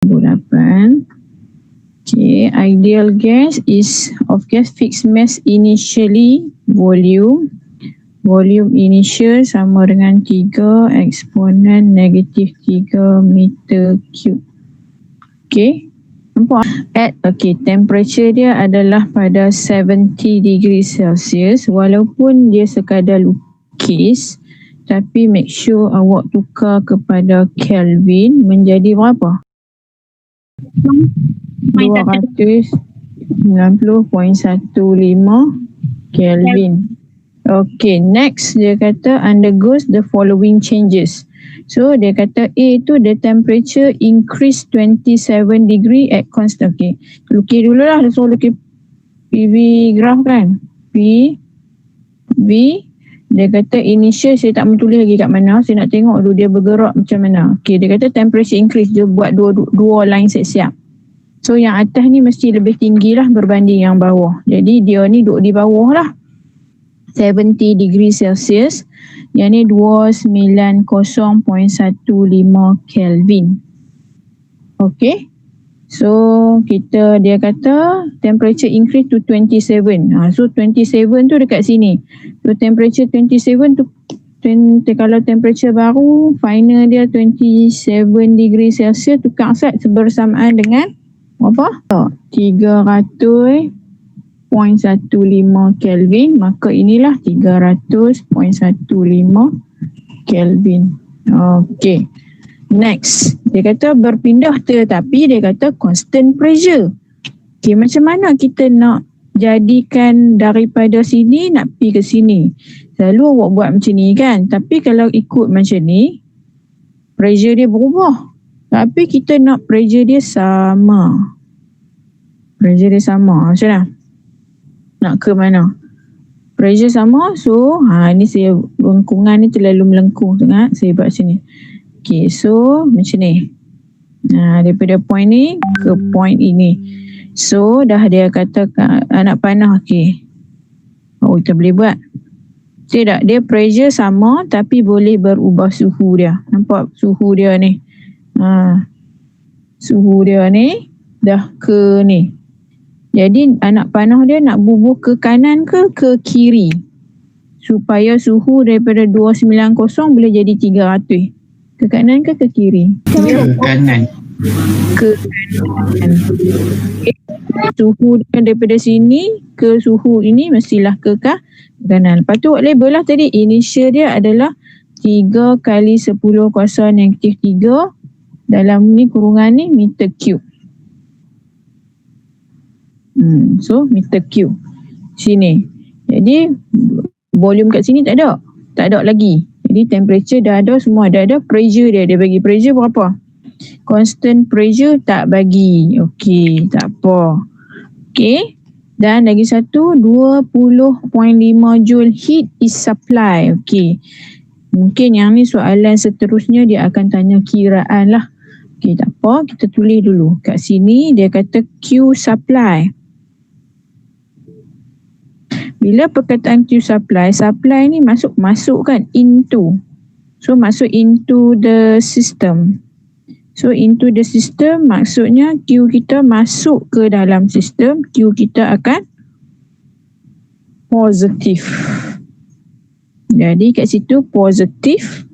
8. Okay, ideal gas is of gas fixed mass initially volume. Volume initial sama dengan 3 eksponen negatif 3 meter cube. Okay, nampak? Temperature dia adalah pada 70 degree Celsius. Walaupun dia sekadar lukis, tapi make sure awak tukar kepada Kelvin menjadi berapa? 290.15 Kelvin. Okay, next dia kata undergoes the following changes. So dia kata A tu the temperature increase 27 degree at constant. Okay, lukis dulu lah. So lukis PV graph kan. V dia kata initial saya tak menulis lagi kat mana. Saya nak tengok dulu dia bergerak macam mana. Okay, dia kata temperature increase. Dia buat dua line siap-siap. So yang atas ni mesti lebih tinggi lah berbanding yang bawah. Jadi dia ni duduk di bawah lah. 70 degree Celsius. Yang ni 290.15 Kelvin. Okay. So dia kata temperature increase to 27. So 27 tu dekat sini. So temperature 27 tu kalau temperature baru final dia 27 degree Celsius tukar set bersamaan dengan apa? 300.15 Kelvin, maka inilah 300.15 Kelvin. Okay. Next, dia kata berpindah tetapi dia kata constant pressure. Okay, macam mana kita nak jadikan daripada sini nak pergi ke sini? Selalu awak buat macam ni kan, tapi kalau ikut macam ni, pressure dia berubah. Tapi kita nak pressure dia sama. Pressure dia sama, macam mana? Nak ke mana? Pressure sama, so ni saya lengkungan ni terlalu melengkung sangat. Saya buat sini. Okay, so macam ni. Daripada point ni ke point ini. So dah dia kata anak panah. Okay. Kita boleh buat. Tidak, dia pressure sama tapi boleh berubah suhu dia. Nampak suhu dia ni? Suhu dia ni dah ke ni. Jadi anak panah dia nak bubuh ke kanan ke kiri. Supaya suhu daripada 290 boleh jadi 300. Ke kanan ke kiri? Ke kanan. Ke kanan. Suhu daripada sini ke suhu ini mestilah ke kanan. Lepas tu label lah tadi. Initial dia adalah 3 kali 10 kuasa negatif 3 dalam ni kurungan ni meter cube. So meter cube. Sini. Jadi volume kat sini tak ada. Tak ada lagi. Jadi temperature dah ada, semua dah ada. Pressure dia bagi pressure berapa? Constant pressure tak bagi. Okey, tak apa. Okey. Dan lagi satu 20.5 joule heat is supply. Okey. Mungkin yang ni soalan seterusnya dia akan tanya kiraan lah. Okey, tak apa. Kita tulis dulu. Kat sini dia kata Q supply. Bila perkataan Q supply ni masuk kan into. So masuk into the system. So into the system maksudnya Q kita masuk ke dalam sistem, Q kita akan positif. Jadi kat situ positif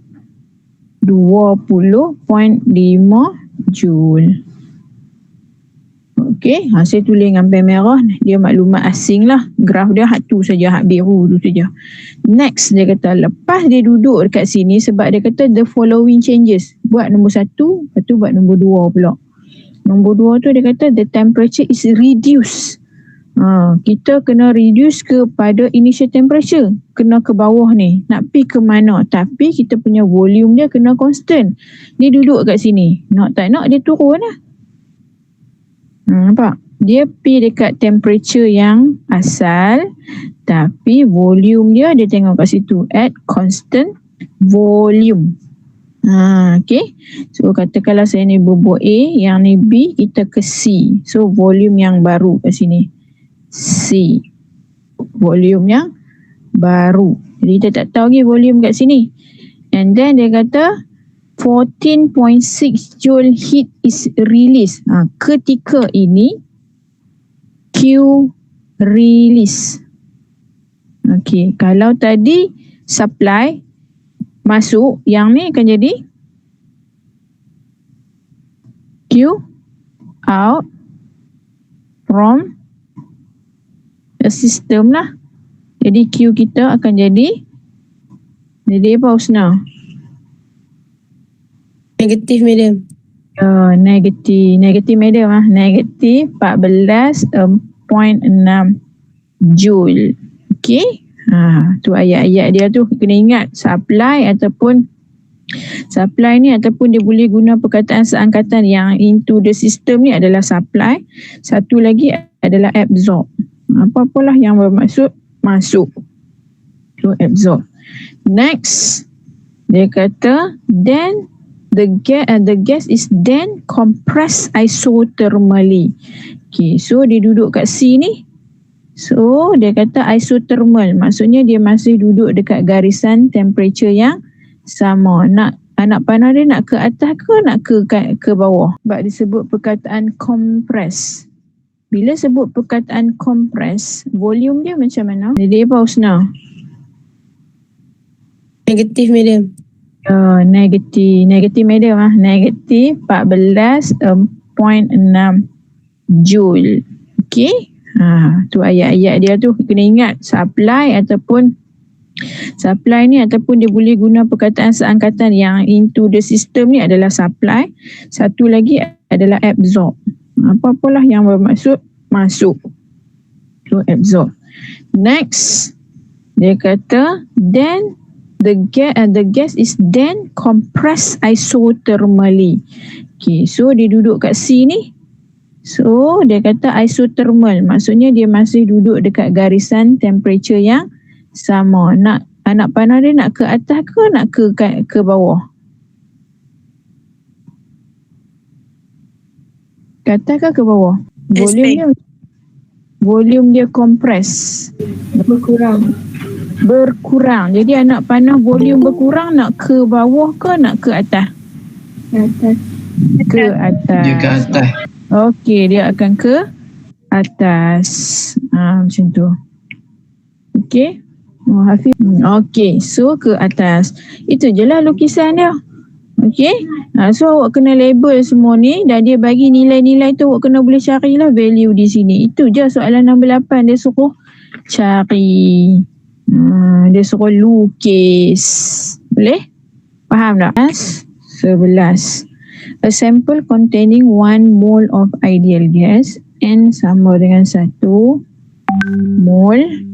20.5 joule. Okey, saya tulis dengan pen merah. Dia maklumat asing lah. Graf dia hak tu saja, hak biru tu saja. Next, dia kata lepas dia duduk dekat sini sebab dia kata the following changes. Buat nombor 1, lepas tu buat nombor 2 pula. Nombor 2 tu dia kata the temperature is reduced. Kita kena reduce kepada initial temperature. Kena ke bawah ni. Nak pergi ke mana? Tapi kita punya volume dia kena constant. Dia duduk kat sini. Nak tak nak dia turun lah. Nampak? Dia pergi dekat temperature yang asal tapi volume dia tengok kat situ at constant volume. Okay. So katakanlah saya ni bubuk A, yang ni B, kita ke C. So volume yang baru kat sini C. Volume yang baru. Jadi kita tak tahu lagi volume kat sini. And then dia kata 14.6 joule heat is released. Ketika ini Q release. Okey, kalau tadi supply masuk, yang ni akan jadi Q out from the system lah. Jadi Q kita akan jadi apa Husna? Negatif, madam. Negatif madam lah. Negatif 14.6 joule. Okey. Tu ayat-ayat dia tu kena ingat. Supply ni ataupun dia boleh guna perkataan seangkatan yang into the system ni adalah supply. Satu lagi adalah absorb. Apa-apalah yang bermaksud masuk. So absorb. Next, dia kata then the gas is then compressed isothermally. Okay, so dia duduk kat C ni. So dia kata isothermal, maksudnya dia masih duduk dekat garisan temperature yang sama. Anak panah dia nak ke atas ke nak ke bawah? Sebab disebut perkataan compress. Bila sebut perkataan compress, volume dia macam mana? Jadi apa Husna? Negatif, madam. Negatif madam lah. Negatif 14.6 joule. Okey. Tu ayat-ayat dia tu kena ingat. Supply ni ataupun dia boleh guna perkataan seangkatan yang into the system ni adalah supply. Satu lagi adalah absorb. Apa-apalah yang bermaksud masuk. So absorb. Next, dia kata then the gas is then compressed isothermally. Okay, so dia duduk kat C ni. So dia kata isothermal, maksudnya dia masih duduk dekat garisan temperature yang sama. Anak panah dia nak ke atas ke nak ke bawah? Ke atas ke bawah? Volume dia compress. Berkurang. Jadi anak panah volume berkurang nak ke bawah ke nak ke atas? Ke atas. Dia ke atas. Okey, dia akan ke atas. Macam tu. Okey. Hafiz. Okey, so ke atas. Itu je lah lukisan dia. Okey. So awak kena label semua ni dan dia bagi nilai-nilai tu awak kena boleh carilah value di sini. Itu je soalan nombor 8 dia suruh cari. Dia suruh lukis. Boleh? Faham tak? 11. A sample containing 1 mole of ideal gas N sama dengan 1 mole.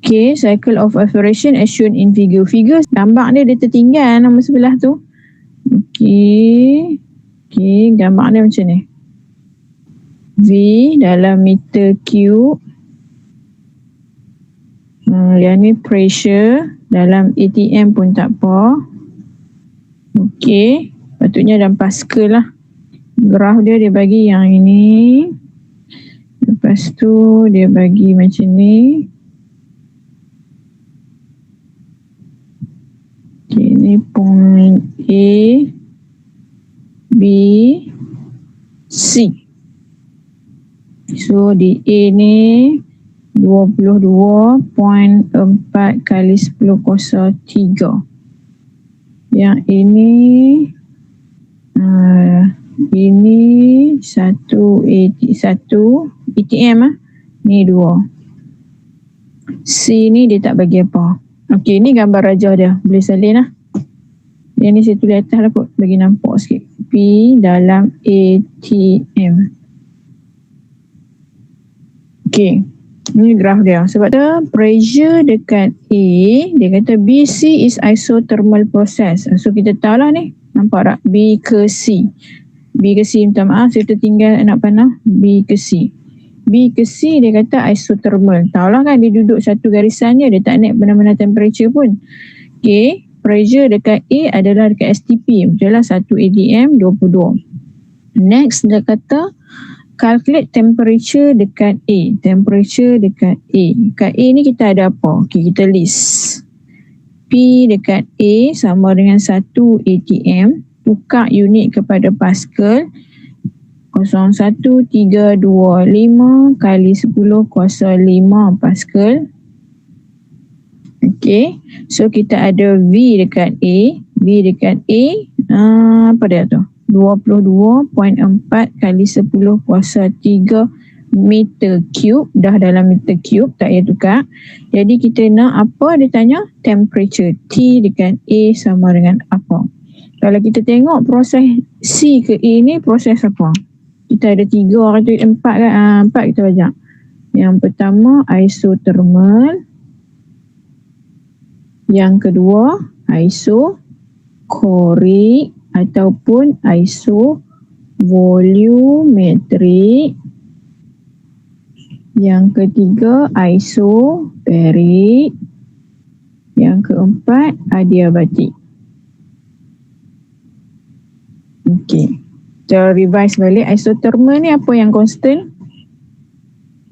Okay, cycle of evaporation as shown in figure. Figure gambar dia tertinggal nombor sebelah tu. Okay, gambar dia macam ni. V dalam meter cube. Yang ni pressure dalam ATM pun tak apa. Okey, patutnya dalam Pascal lah. Graf dia bagi yang ini. Lepas tu dia bagi macam ni. Okey, ni point A, B, C. So di A ni 22.4 kali 10 kuasa 3. Yang ini 1 ATM ni 2. C ni dia tak bagi apa. Okey, ni gambar rajah dia. Boleh salin lah. Yang ni saya tulis atas lah kot bagi nampak sikit. P dalam ATM. Okey. Ni graf dia. Sebab tu pressure dekat A, dia kata BC is isothermal process. So kita tahu lah ni. Nampak tak? B ke C. B ke C, minta maaf saya tertinggal anak panah. B ke C. B ke C dia kata isothermal. Tahu lah kan dia duduk satu garisan je. Dia tak naik benar-benar temperature pun. Okay. Pressure dekat A adalah dekat STP. Betul lah 1 ATM 22. Next dia kata calculate temperature dekat A. Temperature dekat A. Dekat A ni kita ada apa? Okay, kita list. P dekat A sama dengan 1 ATM. Tukar unit kepada Pascal. 01325 kali 10 kuasa 5 Pascal. Okey, so kita ada V dekat A. V dekat A, apa dia tu? 22.4 kali 10 kuasa 3 meter cube. Dah dalam meter cube, tak payah tukar. Jadi kita nak apa dia tanya? Temperature. T dekat A sama dengan apa? Kalau kita tengok proses C ke A ni proses apa? Kita ada 3 atau 4 kan? 4 kita baca. Yang pertama isothermal. Yang kedua isochoric ataupun isovolumetric. Yang ketiga isobaric. Yang keempat adiabatik. Okey. Kita revise balik. Isothermal ni apa yang constant?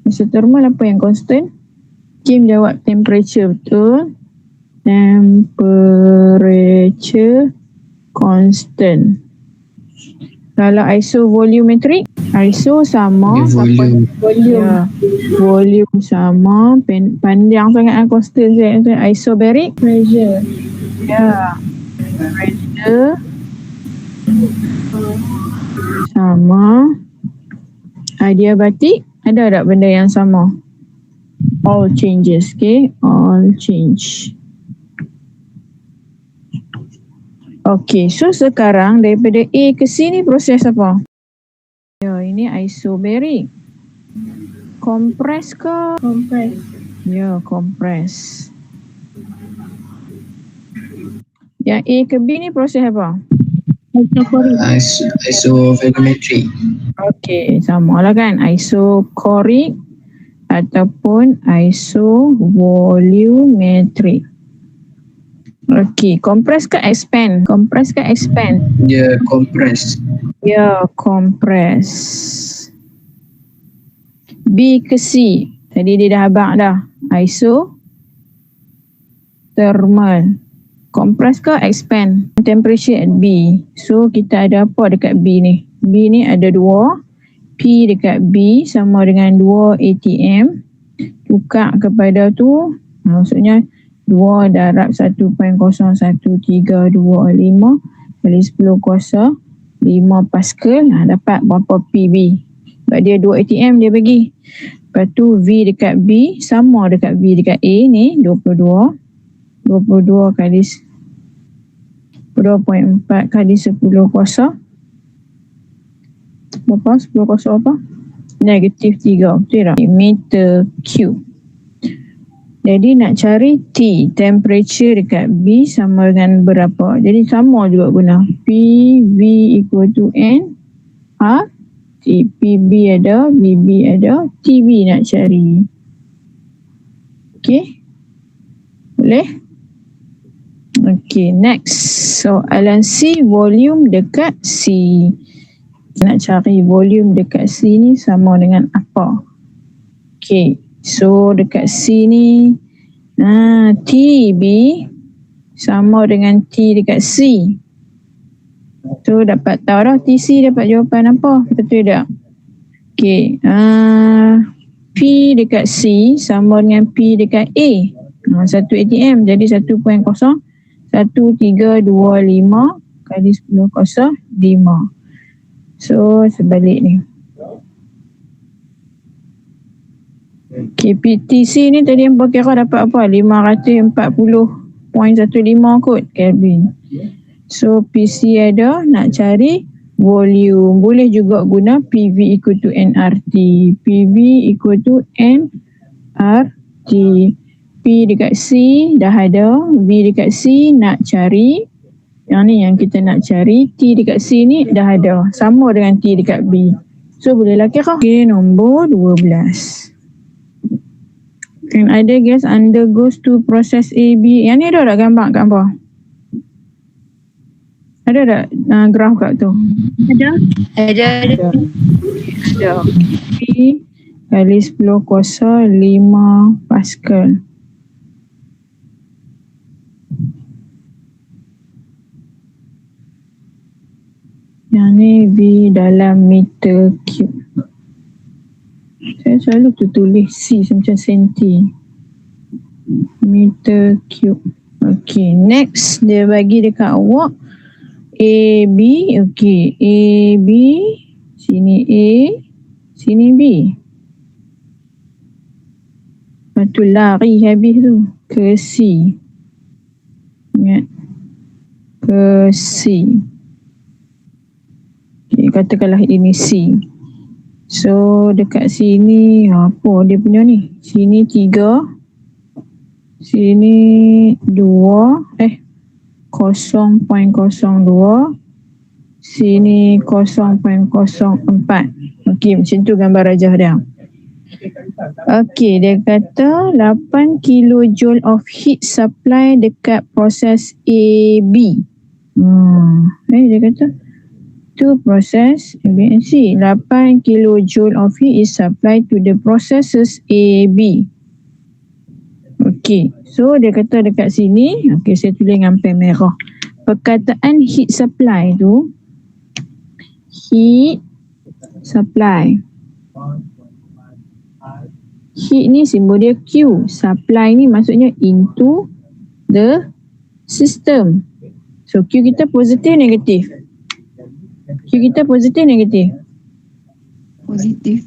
Isothermal apa yang constant? Kim jawab temperature, betul. Temperature constant. Kalau isovolumetric, iso sama Volume. volume. Volume sama panjang sangat constant. Isobaric Pressure. ya. Pressure sama. Adiabatik ada tak benda yang sama? All changes, okay? All change. Okay, so sekarang daripada A ke C ni proses apa? Ya, ini isobaric. Compress ke? Compress. Ya, compress. Yang A ke B ni proses apa? Isovolumetric. Okey, samalah kan? Isochoric ataupun isovolumetric. Okey, compress ke expand? Compress ke expand? Dia compress. Ya, compress. B ke C? Tadi dia dah abang dah. Isothermal. Compress ke expand? Temperature at B. So kita ada apa dekat B ni? B ni ada 2. P dekat B sama dengan 2 ATM. Tukar kepada tu, maksudnya 2 darab 1.01325 kali 10 kuasa 5 Pascal. Dapat berapa PB? Sebab dia 2 ATM dia bagi. Lepas tu V dekat B sama dekat V dekat A ni 22 kali 2.4 kali 10 kuasa berapa? 10 kuasa apa? Negatif 3, betul tak? Meter cube. Jadi nak cari T, temperature dekat B sama dengan berapa? Jadi sama juga guna PV equal to N R T. PB ada, VB ada, TB nak cari. Okay? Boleh? Okay, next. Soalan C, volume dekat C. Nak cari volume dekat C ni sama dengan apa? Okay, so dekat C ni TB sama dengan T dekat C. So dapat tahu dah TC dapat jawapan apa? Betul tak? Okay, P dekat C sama dengan P dekat A. 1 ATM jadi 1.01325 kali 10 kuasa 5. So sebalik ni. KPTC ni tadi yang kira dapat apa? 540.15 kot Kelvin. So PC ada, nak cari volume. Boleh juga guna PV equal to nRT. PV equal to nRT. P dekat C dah ada, V dekat C nak cari. Yang ni yang kita nak cari, T dekat C ni dah ada. Sama dengan T dekat B. So bolehlah kira. Okay, nombor 12. Can either gas undergoes to process A, B. Yang ni ada tak gambar kat bawah? Ada tak graf kat tu? Ada. Ada. P kali 10 kuasa 5 Pascal. Yang ni V dalam meter cube. Saya selalu tulis C macam senti. Meter cube. Okay, next dia bagi dekat awak AB. Okay, AB. Sini A, sini B. Lepas tu lari habis tu ke C. Ingat. Ke C. Okay, katakanlah ini C. So dekat sini apa dia punya ni? Sini 3. Sini 2. 0.02. Sini 0.04. Okey, macam tu gambar rajah dia. Okey, dia kata 8 kilojoule of heat supply dekat proses AB. Dia kata to process A, B and C. 8 kilojoule of heat is supplied to the processes A, B. Okey, so dia kata dekat sini, okey saya tulis dengan pen merah. Perkataan heat supply tu, heat supply. Heat ni simbol dia Q. Supply ni maksudnya into the system. So Q kita positif negatif? Q kita positif negatif? Positif.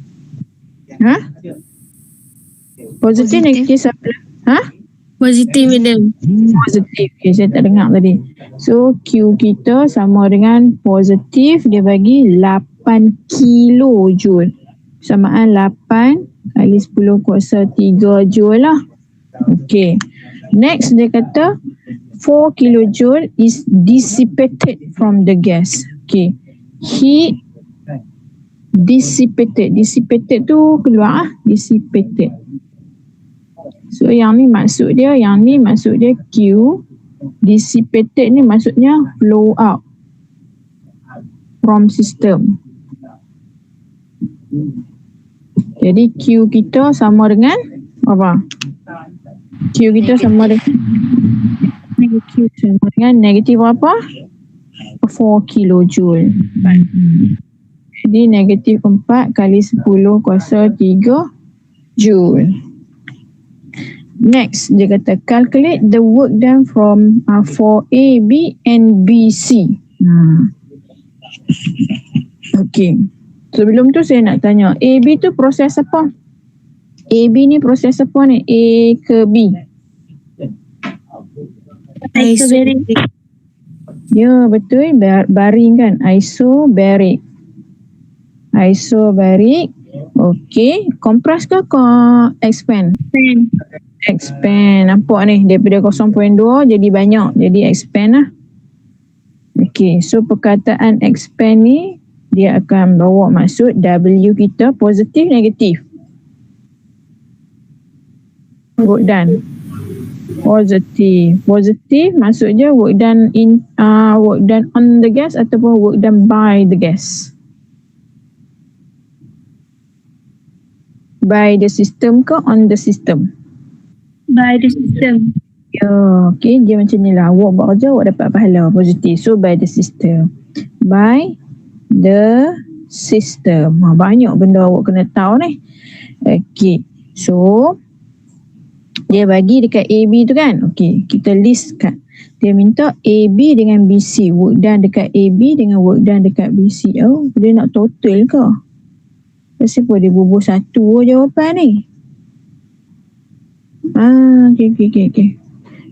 Positif negatif supply? Positif, madam. Positif. Okay, saya tak dengar tadi. So Q kita sama dengan positif, dia bagi 8 kilojoule. Samaan 8 kali 10 kuasa 3 joule lah. Okay. Next dia kata 4 kilojoule is dissipated from the gas. Okay. Heat dissipated. Dissipated tu keluar dissipated. So yang ni maksud dia, Q. Dissipated ni maksudnya flow out from system. Jadi Q kita sama dengan apa? Q kita sama dengan negatif apa? 4 kilojoule. Jadi negatif 4 kali 10 kuasa 3 joule. Next, dia kata calculate the work done from for A, B and B, C. Okay. Sebelum tu saya nak tanya, A, B tu proses apa? A, B ni proses apa ni? A ke B? Isobaric. Ya, betul. Baring kan? Isobaric. Isobaric. Okay. Compress ke expand? Expand. Nampak ni, daripada 0.2 jadi banyak. Jadi expand lah. Okay, so perkataan expand ni dia akan bawa maksud W kita positif negatif. Work done. Positif. Positif maksudnya work done on the gas ataupun work done by the gas. By the system ke on the system? By the system. Ya, okay, dia macam ni lah. Awak buat kerja, awak dapat pahala positif. So by the system. By the system. Banyak benda awak kena tahu ni. Okay, so dia bagi dekat AB tu kan. Okay, kita listkan. Dia minta AB dengan BC. Work done dekat AB dengan work done dekat BC. Oh, dia nak total ke? Kenapa dia bubuh satu jawapan ni? Okay.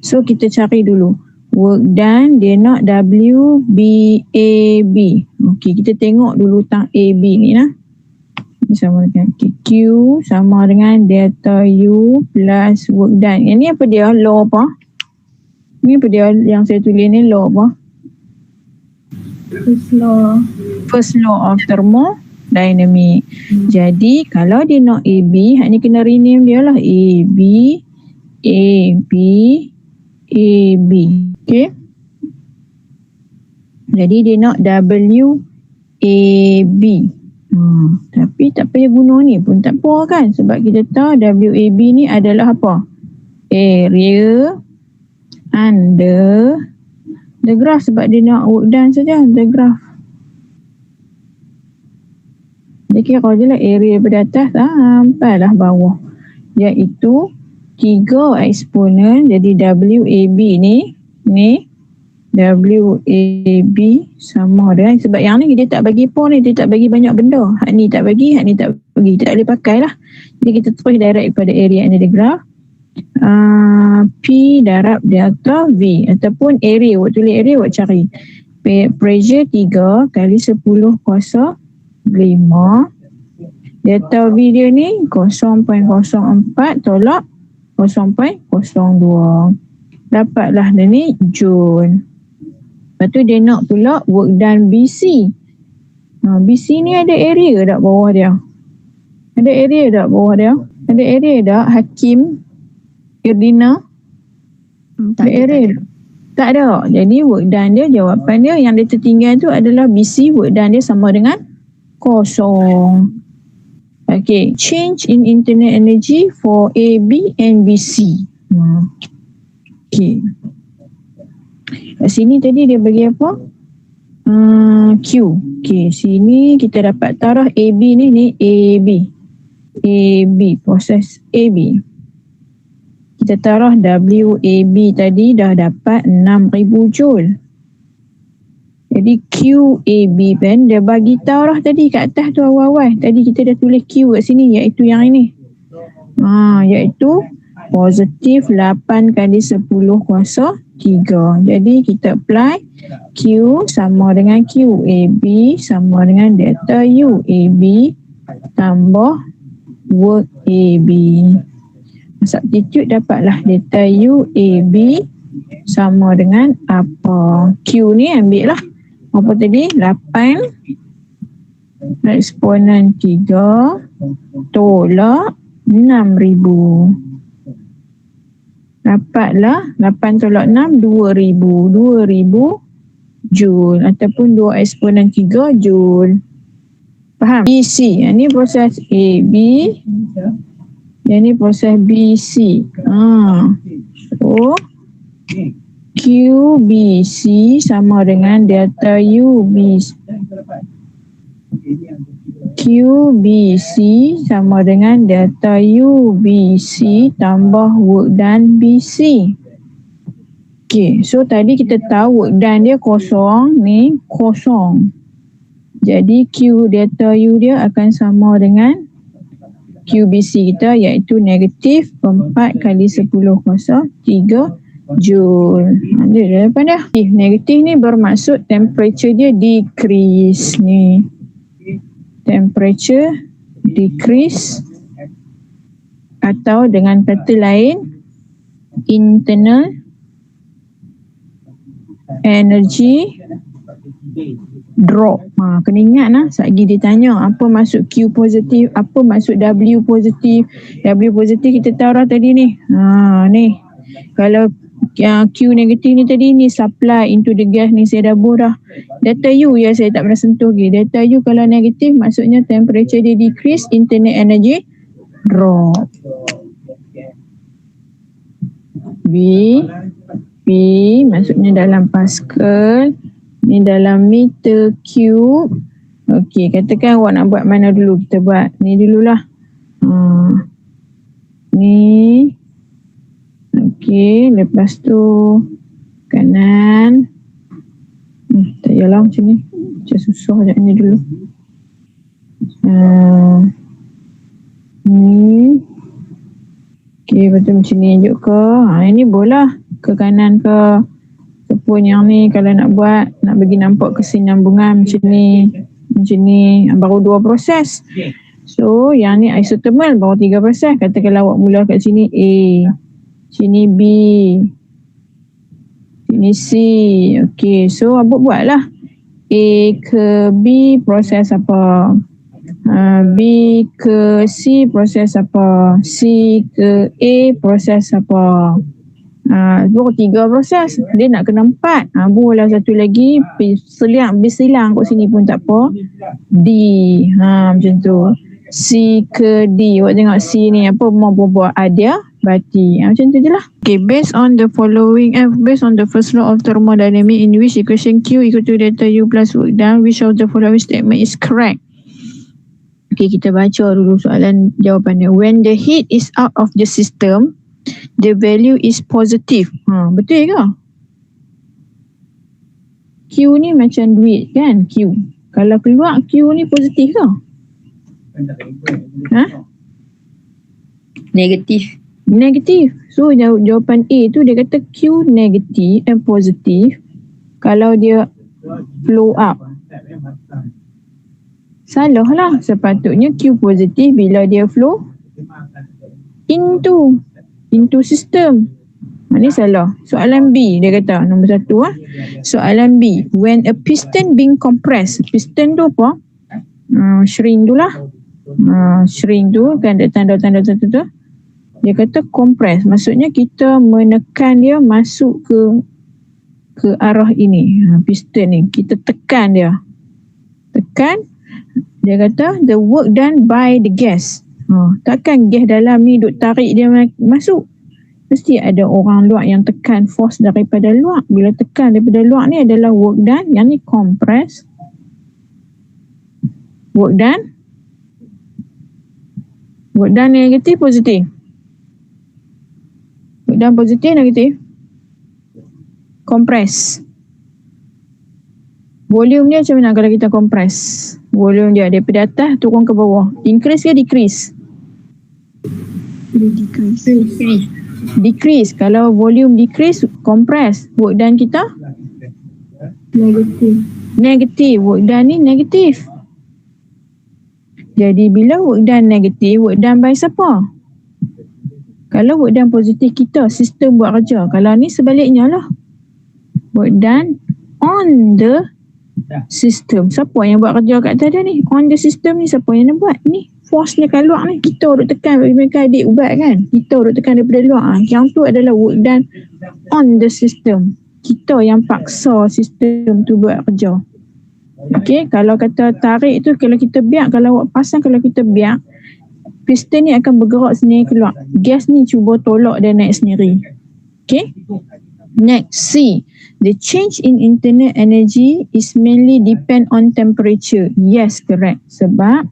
So kita cari dulu. Work done, dia nak WBAB. Okay, kita tengok dulu tentang AB ni lah. Sama dengan Q sama dengan delta U plus work done. Yang ni apa dia? Law apa? Ni apa dia yang saya tulis ni? Law apa? First law of thermodynamic. Jadi kalau dia nak AB, hak ni kena rename dia lah. AB. Okay. Jadi dia nak WAB. Tapi tak payah guna ni pun tak apa kan. Sebab kita tahu WAB ni adalah apa? Area under the graph. Sebab dia nak work done saja. The graph. Dia kira je lah area daripada atas sampailah bawah. Iaitu 3 eksponen. Jadi WAB ni WAB sama dengan, sebab yang ni dia tak bagi pun ni, dia tak bagi banyak benda. Hak ni tak bagi, hak ni tak bagi. Tak boleh pakai lah. Jadi kita terus direct pada area under the graph. P darab delta V ataupun area. Awak tulis area, awak cari pressure 3 kali 10 kuasa 5. Delta V dia ni 0.04 tolak 0.02. Dapatlah dia ni Joule. Lepas tu dia nak pula work done BC. BC ni ada area tak bawah dia? Ada area tak bawah dia? Ada area tak Hakim Irdina? Tak Ada area tak? Tak ada. Jadi work done dia, jawapan dia yang dia tertinggal tu adalah BC. Work done dia sama dengan kosong. Okay, change in internal energy for AB and BC. Okay. Kat sini tadi dia bagi apa? Q. Okay, sini kita dapat tarah AB ni AB. AB, proses AB. Kita tarah WAB tadi dah dapat 6,000 Joule. Jadi QAB kan dia bagi tarah tadi kat atas tu awal-awal. Tadi kita dah tulis Q kat sini, iaitu yang ini. Iaitu positif 8 kali 10 kuasa 3. Jadi kita apply Q sama dengan QAB sama dengan delta UAB tambah work AB. Substitute dapatlah delta UAB sama dengan apa? Q ni ambil lah apa tadi? 8 eksponen 3 tolak 6,000. Dapatlah 8 tolak 6 2,000 Joule ataupun 2 eksponen 3 Joule. Faham? BC, yang ni proses AB, yang ni proses BC. So QBC sama dengan delta UBC. QBC sama dengan delta UBC tambah work done BC. Okay, so tadi kita tahu work done dia kosong, ni kosong. Jadi Q delta U dia akan sama dengan QBC kita, iaitu negatif 4 kali 10 kuasa 3 Joule. Dia depan dah. Negatif ni bermaksud temperature dia decrease ni. Temperature decrease atau dengan kata lain internal energy drop. Kena ingat lah. Sekejap dia tanya apa maksud Q positif, apa maksud W positif. W positif kita tahu dah tadi ni. Ni. Kalau Q negatif ni tadi ni supply into the gas ni saya dah buat dah. Delta U ya saya tak pernah sentuh lagi. Delta U kalau negatif maksudnya temperature dia decrease, internal energy drop. V maksudnya dalam Pascal, ni dalam meter cube. Okey, katakan awak nak buat mana dulu, kita buat ni dululah. Ni. Okey, lepas tu kanan. Tak payahlah macam ni. Macam susah sekejap ni dulu. Ni. Okey, betul macam ni je ke? Ini boleh ke kanan ke? Ataupun yang ni kalau nak buat, nak bagi nampak kesinambungan macam ni. Macam ni. Baru 2 proses. So, yang ni isothermal baru 3 proses. Katakanlah awak mula kat sini A. Sini B. Sini C. Okey, so abang buatlah. A ke B proses apa? B ke C proses apa? C ke A proses apa? Baru 3 proses. Dia nak kena 4. Boleh satu lagi. Bersilang kat sini pun tak apa. D. Macam tu. C ke D. Awak tengok C ni apa mau buat ada berarti macam tu je lah. Okay, based on the following, based on the first law of thermodynamics in which equation Q equal to delta U plus work done, which of the following statement is correct? Okey, kita baca dulu soalan jawapannya. When the heat is out of the system, the value is positive. Betul ke? Q ni macam duit kan? Q. Kalau keluar Q ni positif ke? Negatif. Negatif. So jawapan A tu dia kata Q negatif and positif kalau dia flow up. Salah lah. Sepatutnya Q positif bila dia flow into system. Ini salah. Soalan B dia kata nombor 1 Soalan B, when a piston being compressed. Piston tu apa? Shrink tu lah. Shrink tu kan ada tanda-tanda tu. Dia kata compress. Maksudnya kita menekan dia masuk ke arah ini. Piston ni. Kita tekan dia. Tekan. Dia kata the work done by the gas. Takkan gas dalam ni duk tarik dia masuk. Mesti ada orang luar yang tekan force daripada luar. Bila tekan daripada luar ni adalah work done. Yang ni compress. Work done. Work done negatif, positif. Work done positif, negatif. Compress. Volume dia macam mana kalau kita compress? Volume dia daripada atas turun ke bawah. Increase ke decrease? Decrease. Decrease. Kalau volume decrease, compress. Work done kita? Negatif. Negatif. Work done ni negatif. Jadi bila work done negatif, work done by siapa? Kalau work done positif kita, sistem buat kerja. Kalau ni sebaliknya lah. Work done on the system. Siapa yang buat kerja kat tadi ni? On the system ni siapa yang nak buat? Ni force ni kat luar ni. Kita duduk tekan bagi mereka adik ubat kan. Kita duduk tekan daripada luar. Yang tu adalah work done on the system. Kita yang paksa sistem tu buat kerja. Okey, kalau kata tarik tu, kalau kita biar, kalau awak pasang, kalau kita biar, piston ni akan bergerak sendiri keluar. Gas ni cuba tolak dia naik sendiri. Okey. Next, C. The change in internal energy is mainly depend on temperature. Yes, correct. Sebab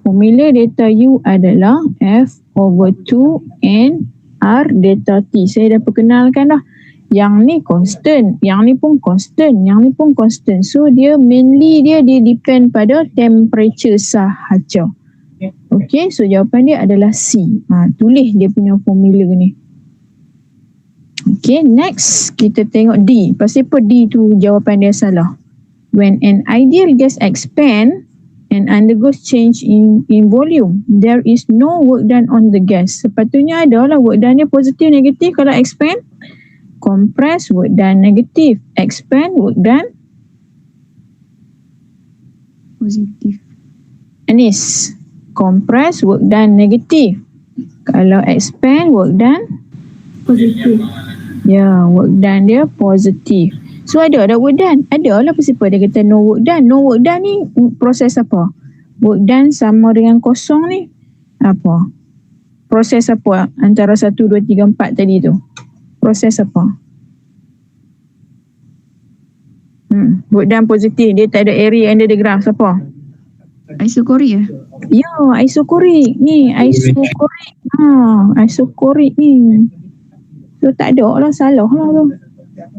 formula delta U adalah F/2 N R delta T. Saya dah perkenalkan dah. Yang ni constant, yang ni pun constant, yang ni pun constant. So dia mainly dia depend pada temperature sahaja. Okay, so jawapan dia adalah C. Tulis dia punya formula ni. Okay, next kita tengok D. Pasal apa D tu jawapan dia salah? When an ideal gas expand and undergoes change in volume, there is no work done on the gas. Sepatutnya ada lah work done dia positif, negatif. Kalau expand, compress, work done negatif. Expand, work done Positif. Anis. Compress, work done negatif. Kalau expand, work done Positif. ya, work done dia positif. So ada work done? Ada lah. Pasal apa dia kata no work done? No work done ni proses apa? Work done sama dengan kosong ni apa? Proses apa antara 1, 2, 3, 4 tadi tu? Proses apa? Work done positif. Dia tak ada area under the graph. Apa? Isokorik ya? Ya, isokorik ni. Isokorik. Isokorik ni. So tak ada lah, salah lah tu.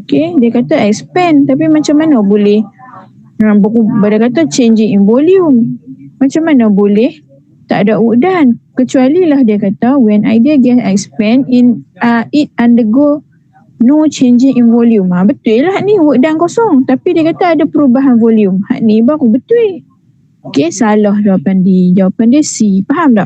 Okay, dia kata expand. Tapi macam mana boleh? Dia kata changing in volume. Macam mana boleh tak ada work done? Kecuali lah dia kata when ideal gas expand in it undergo no changing in volume. Betul lah ni work done kosong. Tapi dia kata ada perubahan volume. Ni baru betul. Okay, salah jawapan D. Jawapan dia C. Faham tak?